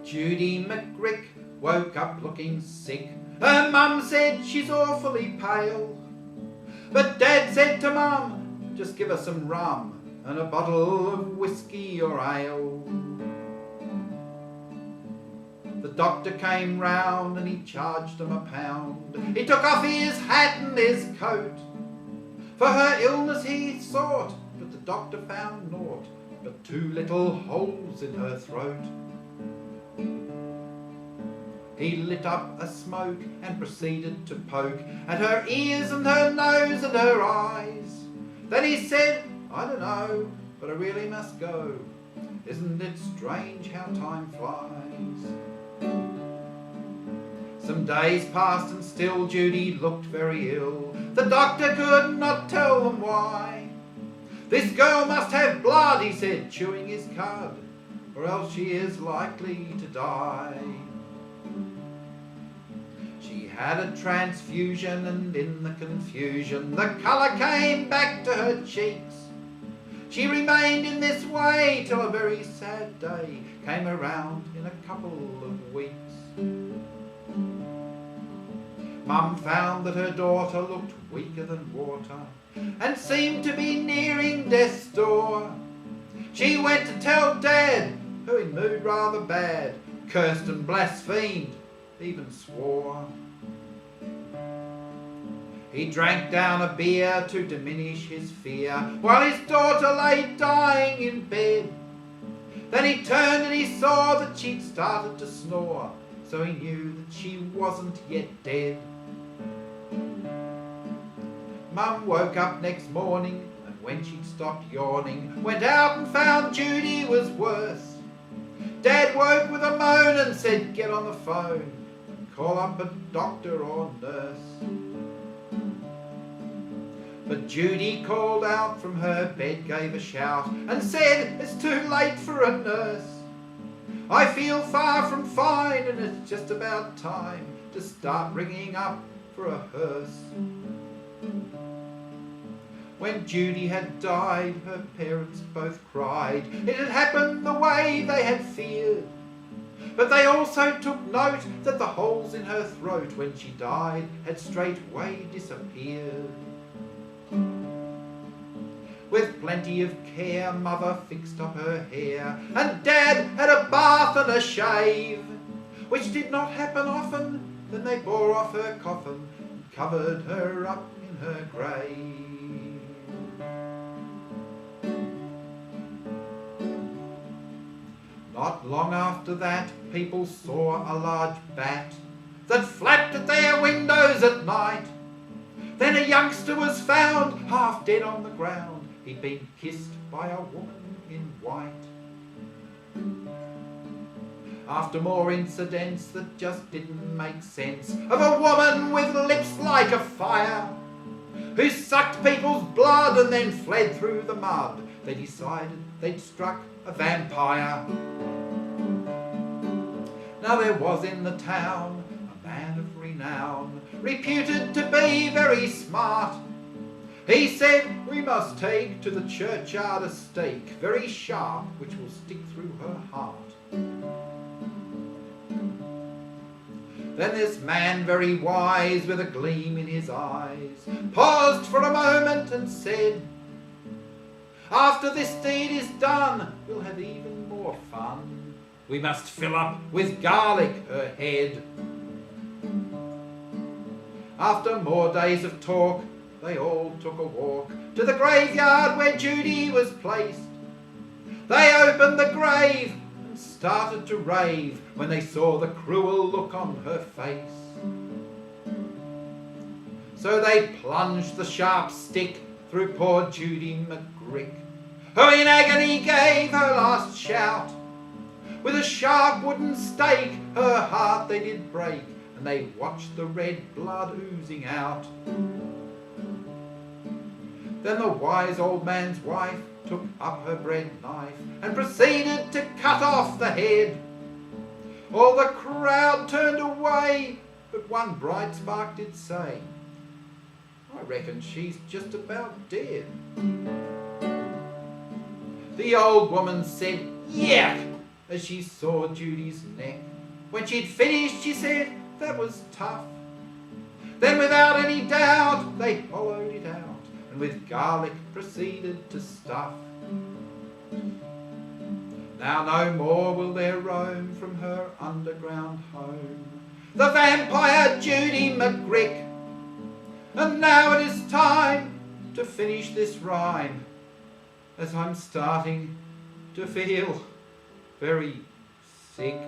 Judy McGrick woke up looking sick. Her mum said she's awfully pale, but Dad said to Mum, just give her some rum and a bottle of whiskey or ale. The doctor came round and he charged him £1. He took off his hat and his coat. For her illness he sought, but the doctor found naught but 2 little holes in her throat. He lit up a smoke and proceeded to poke at her ears and her nose and her eyes. Then he said, I don't know, but I really must go. Isn't it strange how time flies? Some days passed and still Judy looked very ill. The doctor could not tell them why. This girl must have blood, he said, chewing his cud, or else she is likely to die. She had a transfusion, and in the confusion the colour came back to her cheeks. She remained in this way till a very sad day came around in a couple of weeks. Mum found that her daughter looked weaker than water and seemed to be nearing death's door. She went to tell Dad, who in mood rather bad cursed and blasphemed, even swore. He drank down a beer to diminish his fear while his daughter lay dying in bed. Then he turned and he saw that she'd started to snore, so he knew that she wasn't yet dead. Mum woke up next morning, and when she'd stopped yawning, went out and found Judy was worse. Dad woke with a moan and said, get on the phone and call up a doctor or nurse. But Judy called out from her bed, gave a shout, and said, it's too late for a nurse. I feel far from fine, and it's just about time to start ringing up for a hearse. When Judy had died, her parents both cried. It had happened the way they had feared. But they also took note that the holes in her throat when she died had straightway disappeared. With plenty of care, Mother fixed up her hair, and Dad had a bath and a shave, which did not happen often. Then they bore off her coffin and covered her up in her grave. Not long after that, people saw a large bat that flapped at their windows at night. Then a youngster was found, half dead on the ground. He'd been kissed by a woman in white. After more incidents that just didn't make sense, of a woman with lips like a fire, who sucked people's blood and then fled through the mud, they decided they'd struck a vampire. Now there was in the town a man of renown, reputed to be very smart. He said, we must take to the churchyard a stake, very sharp, which will stick through her heart. Then this man, very wise, with a gleam in his eyes, paused for a moment and said, after this deed is done, we'll have even more fun. We must fill up with garlic her head. After more days of talk, they all took a walk to the graveyard where Judy was placed. They opened the grave and started to rave when they saw the cruel look on her face. So they plunged the sharp stick through poor Judy McGrick, who in agony gave her last shout. With a sharp wooden stake her heart they did break, and they watched the red blood oozing out. Then the wise old man's wife took up her bread knife and proceeded to cut off the head. All the crowd turned away, but one bright spark did say, I reckon she's just about dead. The old woman said, yuck, as she saw Judy's neck. When she'd finished, she said, that was tough. Then without any doubt, they hollowed it out, and with garlic proceeded to stuff. Now no more will there roam from her underground home the vampire Judy McGrick. And now it is time to finish this rhyme, as I'm starting to feel very sick.